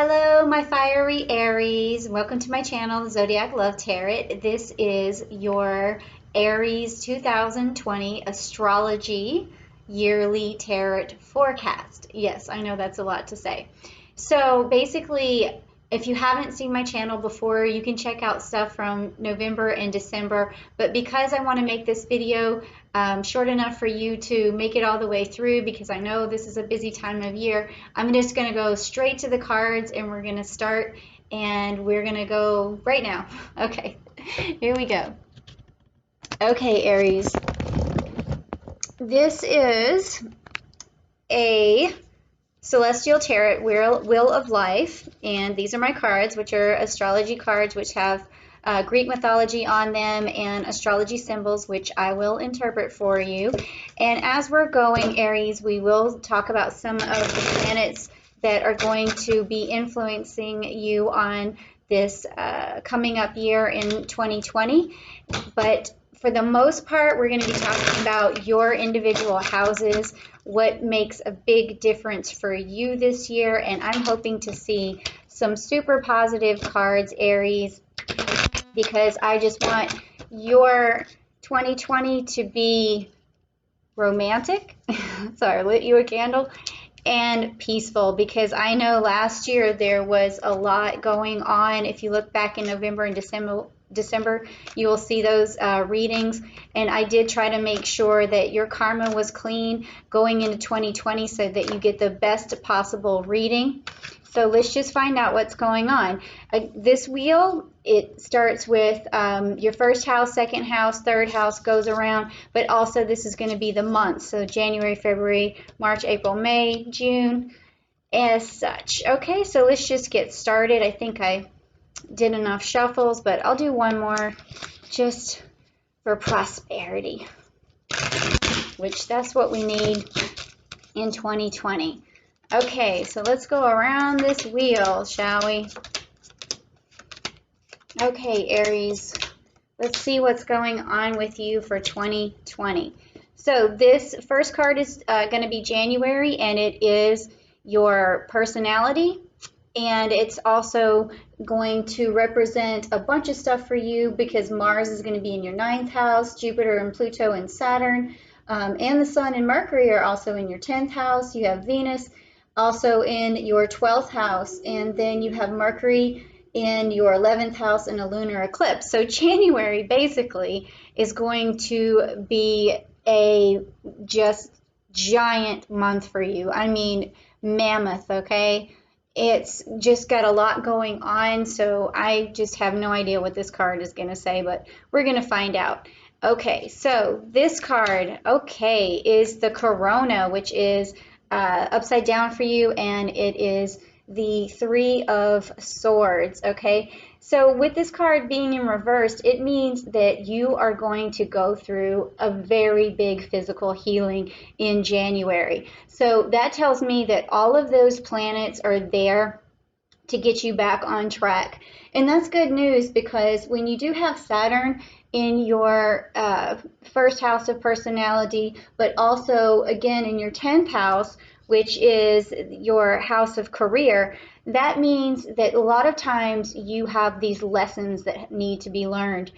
Hello, my fiery Aries. Welcome to my channel, the Zodiac Love Tarot. This is your Aries 2020 Astrology Yearly Tarot Forecast. Yes, I know that's a lot to say. So basically, if you haven't seen my channel before, you can check out stuff from November and December. But because I want to make this video short enough for you to make it all the way through, because I know this is a busy time of year, I'm just going to go straight to the cards and we're going to start, and we're going to go right now. Okay, here we go. Okay, Aries. This is a Celestial Tarot Wheel of Life, and these are my cards, which are astrology cards, which have Greek mythology on them and astrology symbols, which I will interpret for you. And as we're going, Aries, we will talk about some of the planets that are going to be influencing you on this coming up year in 2020. But for the most part, we're going to be talking about your individual houses, what makes a big difference for you this year, and I'm hoping to see some super positive cards, Aries, because I just want your 2020 to be romantic. Sorry, I lit you a candle. And peaceful, because I know last year there was a lot going on. If you look back in November and December, you will see those readings, and I did try to make sure that your karma was clean going into 2020 so that you get the best possible reading. So let's just find out what's going on. This wheel, it starts with your first house, second house, third house, goes around, but also this is going to be the months. So January, February, March, April, May, June, as such. Okay, so let's just get started. I think I did enough shuffles, but I'll do one more just for prosperity, which that's what we need in 2020. Okay, so let's go around this wheel, shall we? Okay, Aries, let's see what's going on with you for 2020. So this first card is going to be January, and it is your personality, and it's also going to represent a bunch of stuff for you because Mars is going to be in your 9th house, Jupiter and Pluto and Saturn, and the Sun and Mercury are also in your 10th house. You have Venus also in your 12th house, and then you have Mercury in your 11th house in a lunar eclipse. So January basically is going to be a just giant month for you. I mean, mammoth, okay? It's just got a lot going on, so I just have no idea what this card is going to say, but we're going to find out. Okay, so this card, okay, is the Corona, which is upside down for you, and it is the Three of Swords. Okay, so with this card being in reversed, it means that you are going to go through a very big physical healing in January. So that tells me that all of those planets are there to get you back on track. And that's good news, because when you do have Saturn in your first house of personality, but also again in your 10th house, which is your house of career, that means that a lot of times you have these lessons that need to be learned.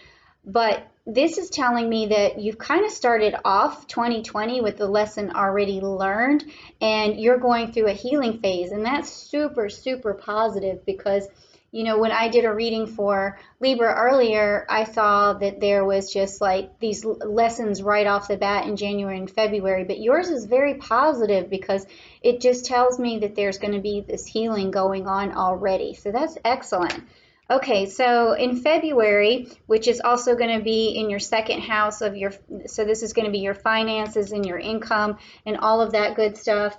But this is telling me that you've kind of started off 2020 with the lesson already learned, and you're going through a healing phase, and that's super, super positive, because you know, when I did a reading for Libra earlier, I saw that there was just like these lessons right off the bat in January and February, but yours is very positive because it just tells me that there's going to be this healing going on already. So that's excellent. Okay, so in February, which is also going to be in your second house of your, so this is going to be your finances and your income and all of that good stuff.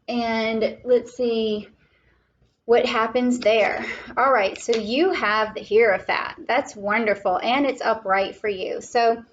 And let's see what happens there. All right, so you have the Hierophant. That's wonderful, and it's upright for you. So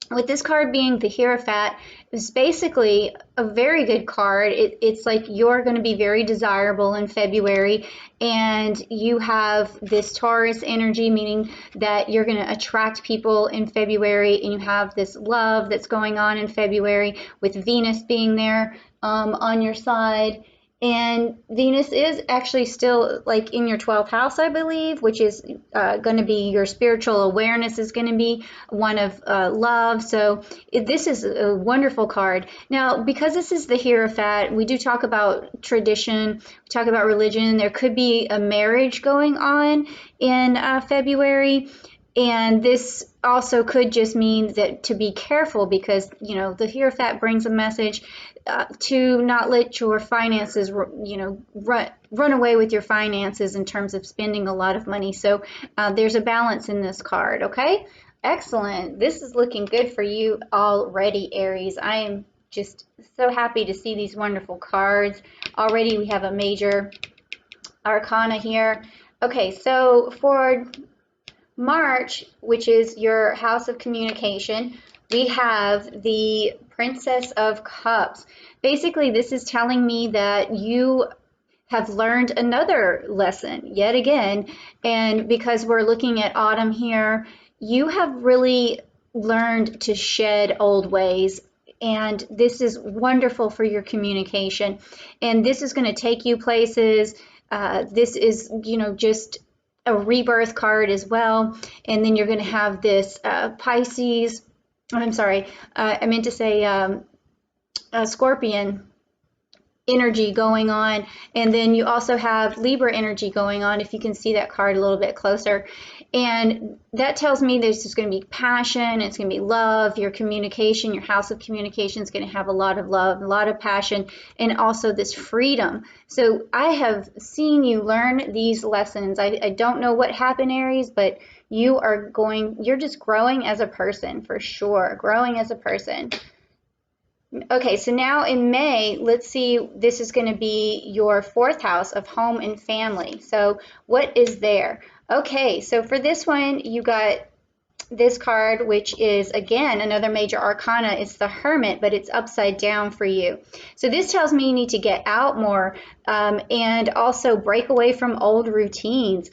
with this card being the Hierophant, it's basically a very good card. It's like you're going to be very desirable in February, and you have this Taurus energy, meaning that you're going to attract people in February, and you have this love that's going on in February with Venus being there on your side. And Venus is actually still like in your 12th house, I believe, which is going to be your spiritual awareness is going to be one of love. So this is a wonderful card. Now, because this is the Hierophant, we do talk about tradition, we talk about religion. There could be a marriage going on in February. And this also could just mean that to be careful because, you know, the Hierophant brings a message to not let your finances, you know, run away with your finances in terms of spending a lot of money. So there's a balance in this card, okay? Excellent. This is looking good for you already, Aries. I am just so happy to see these wonderful cards. Already we have a major arcana here. Okay, so for March, which is your house of communication, we have the Princess of Cups. Basically, this is telling me that you have learned another lesson yet again. And because we're looking at autumn here, you have really learned to shed old ways. And this is wonderful for your communication. And this is going to take you places. This is, you know, just a rebirth card as well. And then you're going to have this Pisces, I'm sorry, I meant to say Scorpion energy going on, and then you also have Libra energy going on, if you can see that card a little bit closer. And that tells me this is going to be passion, it's going to be love, your communication, your house of communication is going to have a lot of love, a lot of passion, and also this freedom. So I have seen you learn these lessons. I don't know what happened, Aries, but you're just growing as a person, for sure, growing as a person. Okay, so now in May, let's see, this is going to be your 4th house of home and family. So what is there? Okay, so for this one, you got this card, which is, again, another major arcana. It's the Hermit, but it's upside down for you. So this tells me you need to get out more and also break away from old routines.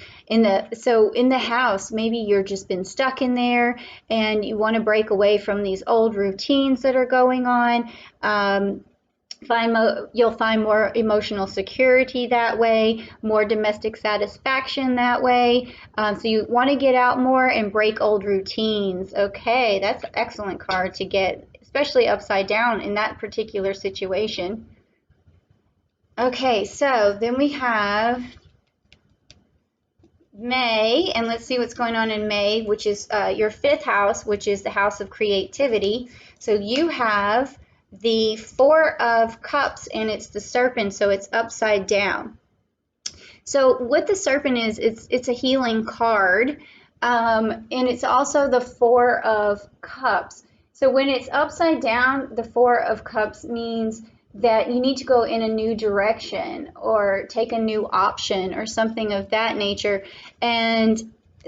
So in the house, maybe you're just been stuck in there and you want to break away from these old routines that are going on. You'll find more emotional security that way, more domestic satisfaction that way. So you want to get out more and break old routines. Okay, that's an excellent card to get, especially upside down in that particular situation. Okay, so then we have May, and let's see what's going on in May, which is your 5th house, which is the house of creativity. So you have the 4 of Cups, and it's the Serpent, so it's upside down. So what the Serpent is, it's a healing card, and it's also the 4 of Cups. So when it's upside down, the 4 of Cups means that you need to go in a new direction or take a new option or something of that nature. And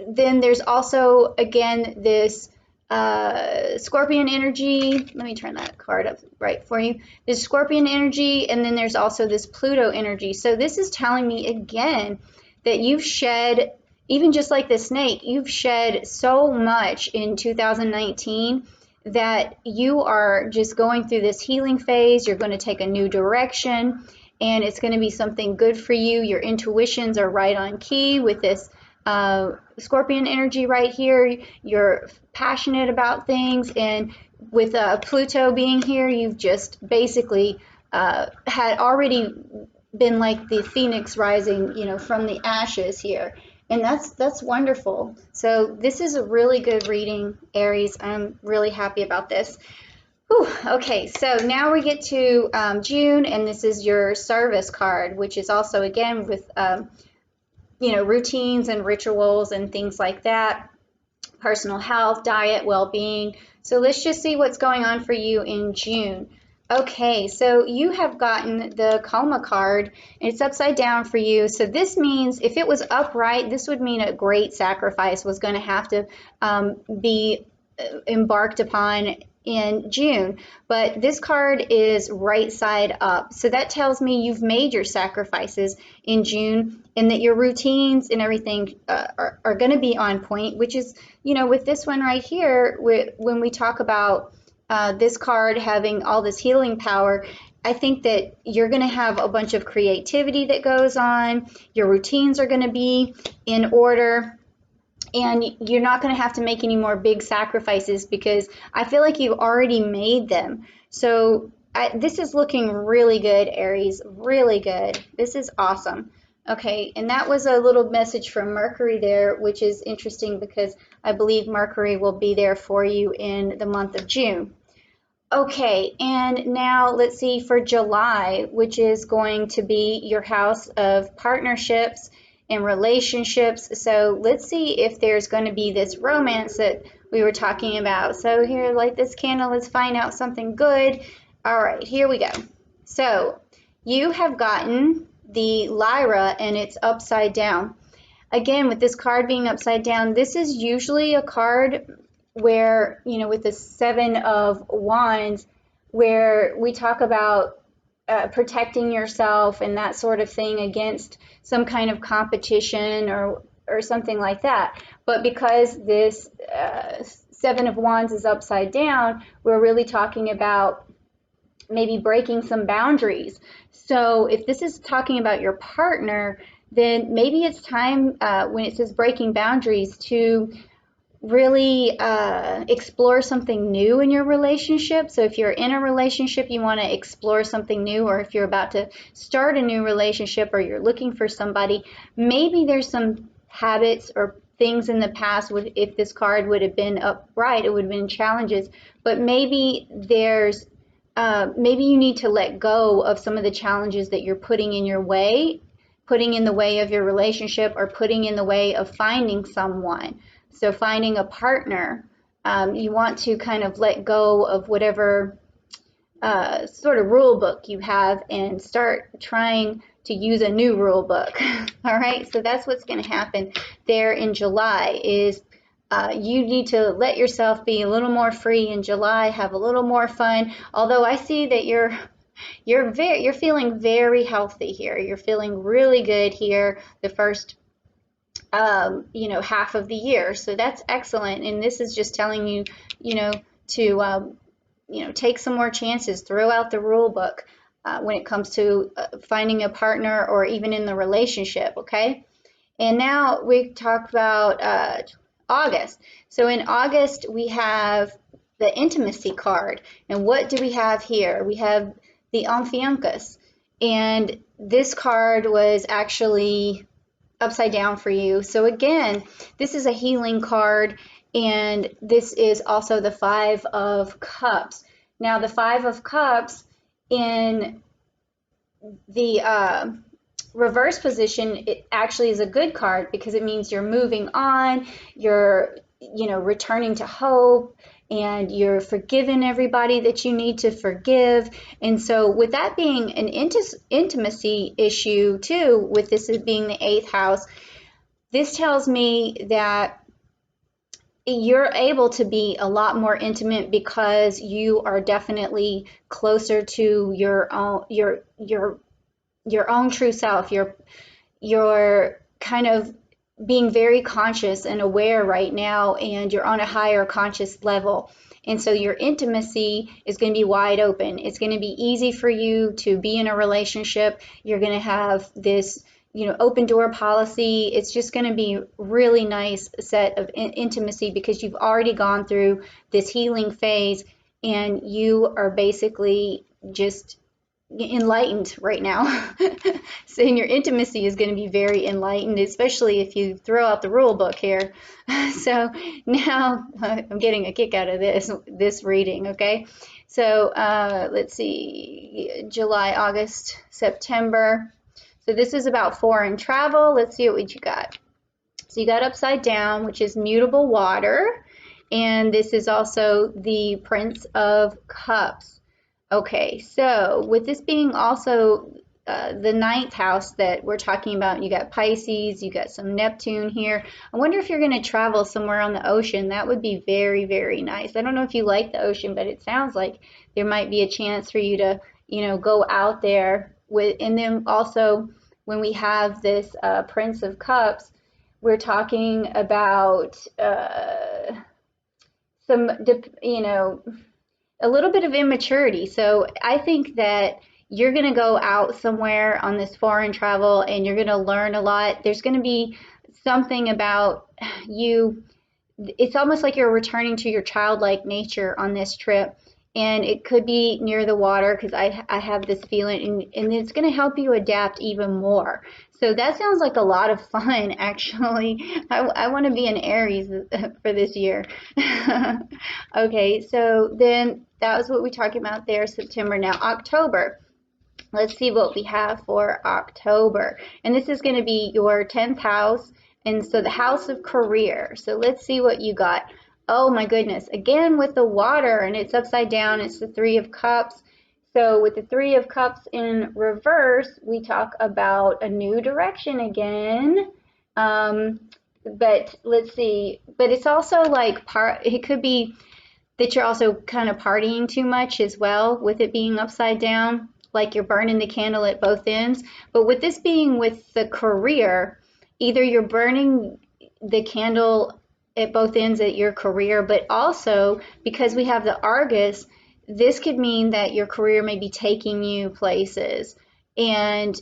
then there's also, again, this Scorpion energy. Let me turn that card up right for you. There's Scorpion energy, and then there's also this Pluto energy. So this is telling me again that you've shed, even just like the snake, you've shed so much in 2019 that you are just going through this healing phase. You're going to take a new direction, and it's going to be something good for you. Your intuitions are right on key with this Scorpion energy right here. You're passionate about things, and with Pluto being here, you've just basically had already been like the phoenix rising, you know, from the ashes here. And that's wonderful. So this is a really good reading, Aries. I'm really happy about this. Whew, okay, so now we get to June, and this is your service card, which is also, again, with, you know, routines and rituals and things like that, personal health, diet, well-being. So let's just see what's going on for you in June. Okay, so you have gotten the Coma card, and it's upside down for you. So this means if it was upright, this would mean a great sacrifice was going to have to be embarked upon in June. But this card is right side up. So that tells me you've made your sacrifices in June, and that your routines and everything are going to be on point, which is, you know, with this one right here, when we talk about this card having all this healing power, I think that you're going to have a bunch of creativity that goes on. Your routines are going to be in order. And you're not going to have to make any more big sacrifices because I feel like you've already made them. So this is looking really good, Aries, really good. This is awesome. Okay, and that was a little message from Mercury there, which is interesting because I believe Mercury will be there for you in the month of June. Okay, and now let's see for July, which is going to be your house of partnerships and relationships. So let's see if there's going to be this romance that we were talking about. So here, light this candle, let's find out something good. All right, here we go. So you have gotten the Lyra and it's upside down. Again, with this card being upside down, this is usually a card where, you know, with the Seven of Wands, where we talk about protecting yourself and that sort of thing against some kind of competition or something like that. But because this Seven of Wands is upside down, we're really talking about maybe breaking some boundaries. So if this is talking about your partner, then maybe it's time when it says breaking boundaries to really explore something new in your relationship. So if you're in a relationship, you want to explore something new, or if you're about to start a new relationship or you're looking for somebody, maybe there's some habits or things in the past. If this card would have been upright, it would have been challenges, but maybe there's maybe you need to let go of some of the challenges that you're putting in your way, putting in the way of your relationship, or putting in the way of finding someone. So finding a partner, you want to kind of let go of whatever sort of rule book you have and start trying to use a new rule book. All right, so that's what's going to happen there in July is you need to let yourself be a little more free in July, have a little more fun. Although I see that you're feeling very healthy here. You're feeling really good here the first you know, half of the year. So that's excellent. And this is just telling you, you know, to, you know, take some more chances, throw out the rule book when it comes to finding a partner or even in the relationship. Okay. And now we talk about August. So in August, we have the intimacy card. And what do we have here? We have the Amphiuncus. And this card was actually upside down for you. So again, this is a healing card, and this is also the Five of Cups. Now the Five of Cups in the reverse position, it actually is a good card because it means you're moving on, you're, you know, returning to hope, and you're forgiving everybody that you need to forgive. And so with that being an intimacy issue too, with this as being the 8th house, this tells me that you're able to be a lot more intimate because you are definitely closer to your own true self. You're kind of being very conscious and aware right now, and you're on a higher conscious level. And so your intimacy is going to be wide open. It's going to be easy for you to be in a relationship. You're going to have this, you know, open door policy. It's just going to be really nice set of intimacy because you've already gone through this healing phase and you are basically just enlightened right now. So your intimacy is going to be very enlightened, especially if you throw out the rule book here. So now I'm getting a kick out of this reading. Okay, so let's see, July, August, September. So this is about foreign travel. Let's see what you got. So you got upside down, which is mutable water, and this is also the Prince of Cups. Okay, so with this being also the 9th house that we're talking about, you got Pisces, you got some Neptune here. I wonder if you're going to travel somewhere on the ocean. That would be very, very nice. I don't know if you like the ocean, but it sounds like there might be a chance for you to, you know, go out there with. And then also when we have this Prince of Cups, we're talking about some, you know, a little bit of immaturity. So I think that you're going to go out somewhere on this foreign travel and you're going to learn a lot. There's going to be something about you. It's almost like you're returning to your childlike nature on this trip. And it could be near the water because I have this feeling, and it's going to help you adapt even more. So that sounds like a lot of fun, actually. I want to be an Aries for this year. Okay, so then that was what we talked about there, September. Now, October. Let's see what we have for October. And this is going to be your 10th house. And so the house of career. So let's see what you got. Oh my goodness. Again with the water, and it's upside down. It's the Three of Cups. So with the Three of Cups in reverse, we talk about a new direction again. But let's see. But it's also like it could be that you're also kind of partying too much as well with it being upside down, like you're burning the candle at both ends. But with this being with the career, either you're burning the candle at both ends at your career, but also because we have the Argus, this could mean that your career may be taking you places. And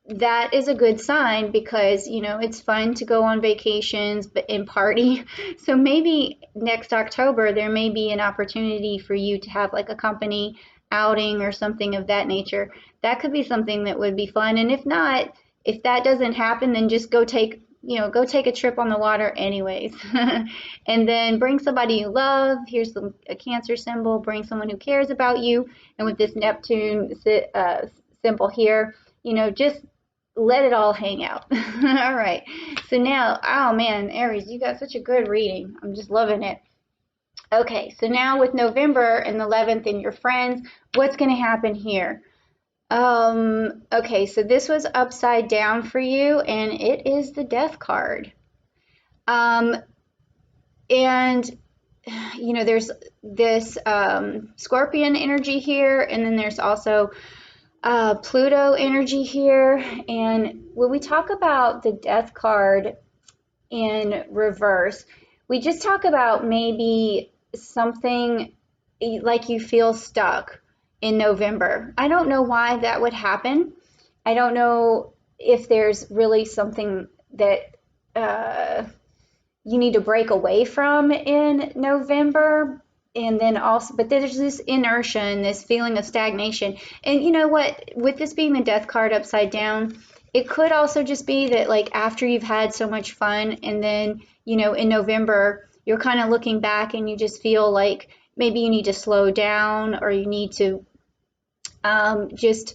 that is a good sign because, you know, it's fun to go on vacations and party. So maybe next October, there may be an opportunity for you to have like a company outing or something of that nature. That could be something that would be fun. And if not, if that doesn't happen, then just go take a trip on the water anyways. And then bring somebody you love. Here's a Cancer symbol. Bring someone who cares about you. And with this Neptune symbol here, you know, just let it all hang out. All right. So now, oh man, Aries, you got such a good reading. I'm just loving it. Okay, so now with November and the 11th and your friends, what's going to happen here? Okay, so this was upside down for you, and it is the Death card. And you know, there's this Scorpion energy here, and then there's also Pluto energy here. And when we talk about the Death card in reverse, we just talk about maybe something like you feel stuck in November. I don't know why that would happen. I don't know if there's really something that you need to break away from in November. And then also, but there's this inertia and this feeling of stagnation. And you know what, with this being the Death card upside down, it could also just be that like after you've had so much fun and then, you know, in November, you're kind of looking back and you just feel like maybe you need to slow down or you need to just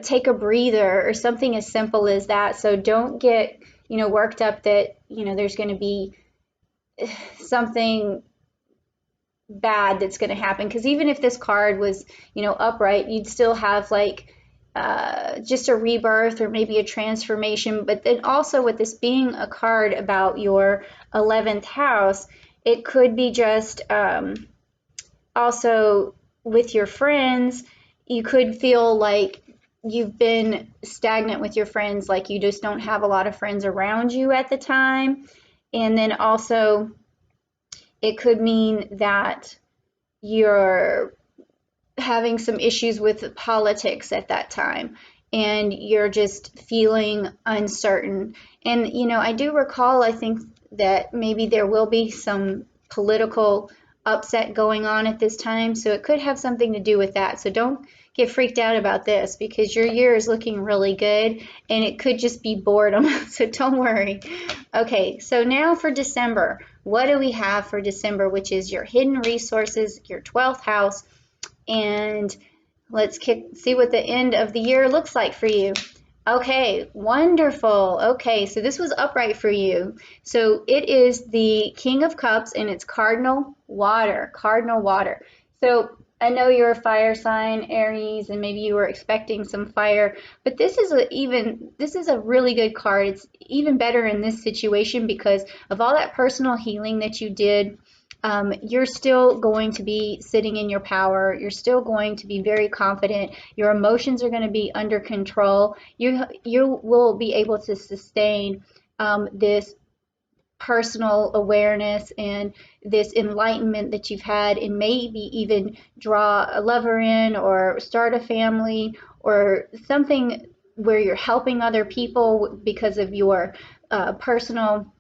take a breather or something as simple as that. So don't get, you know, worked up that, you know, there's going to be something bad that's going to happen, because even if this card was, you know, upright, you'd still have like just a rebirth or maybe a transformation. But then also with this being a card about your 11th house, it could be just also with your friends, you could feel like you've been stagnant with your friends, like you just don't have a lot of friends around you at the time. And then also it could mean that you're having some issues with politics at that time and you're just feeling uncertain. And, you know, I do recall, I think that maybe there will be some political upset going on at this time. So it could have something to do with that. So don't get freaked out about this because your year is looking really good and it could just be boredom. So don't worry. Okay, so now for December, what do we have for December, which is your hidden resources, your 12th house, and let's see what the end of the year looks like for you. Okay, wonderful. Okay, so this was upright for you. So it is the King of Cups and it's cardinal water, cardinal water. So I know you're a fire sign, Aries, and maybe you were expecting some fire, but this is a really good card. It's even better in this situation because of all that personal healing that you did. You're still going to be sitting in your power. You're still going to be very confident. Your emotions are going to be under control. You will be able to sustain this personal awareness and this enlightenment that you've had, and maybe even draw a lover in or start a family or something where you're helping other people because of your personal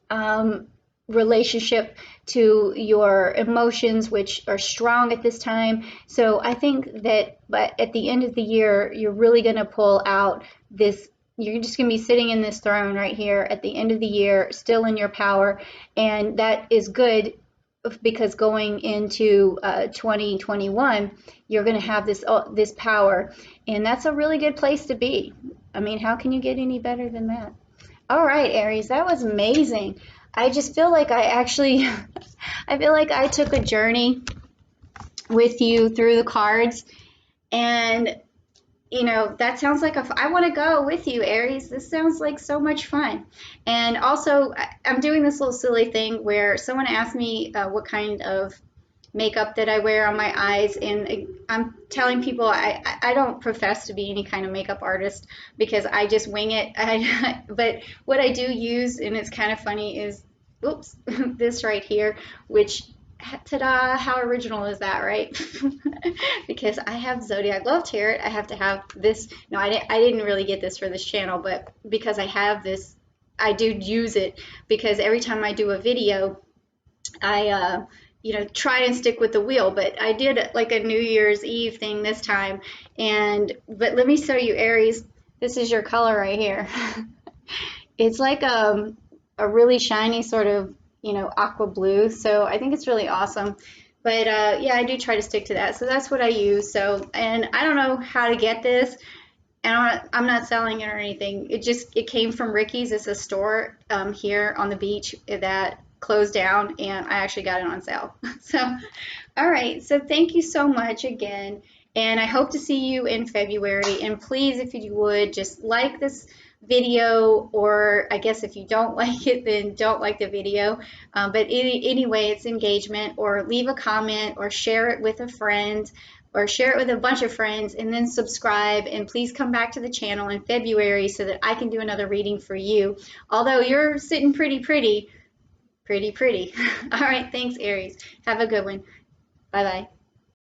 um, relationship to your emotions, which are strong at this time. So I think that, but at the end of the year, you're really going to pull out this. You're just going to be sitting in this throne right here at the end of the year, still in your power, and that is good because going into 2021, you're going to have this power, and that's a really good place to be. I mean, how can you get any better than that? All right, Aries, that was amazing. I just feel like I actually, I feel like I took a journey with you through the cards, and that sounds like I want to go with you, Aries. This sounds like so much fun. And also, I'm doing this little silly thing where someone asked me what kind of makeup that I wear on my eyes, and I'm telling people I don't profess to be any kind of makeup artist because I just wing it. But what I do use, and it's kind of funny, is oops, this right here, which ta-da, how original is that, right? Because I have Zodiac Love Tarot, I have to have this. No, I didn't really get this for this channel, but because I have this, I do use it because every time I do a video, I try and stick with the wheel, but I did like a New Year's Eve thing this time. But let me show you, Aries. This is your color right here. It's like a really shiny sort of, aqua blue. So I think it's really awesome. But yeah, I do try to stick to that. So that's what I use. So, and I don't know how to get this. And I'm not selling it or anything. It came from Ricky's. It's a store here on the beach that closed down, and I actually got it on sale. So, all right. So thank you so much again, and I hope to see you in February. And please, if you would, just like this video, or I guess if you don't like it, then don't like the video. But anyway, it's engagement, or leave a comment, or share it with a friend, or share it with a bunch of friends, and then subscribe. And please come back to the channel in February so that I can do another reading for you. Although you're sitting pretty. All right, thanks, Aries. Have a good one. Bye-bye.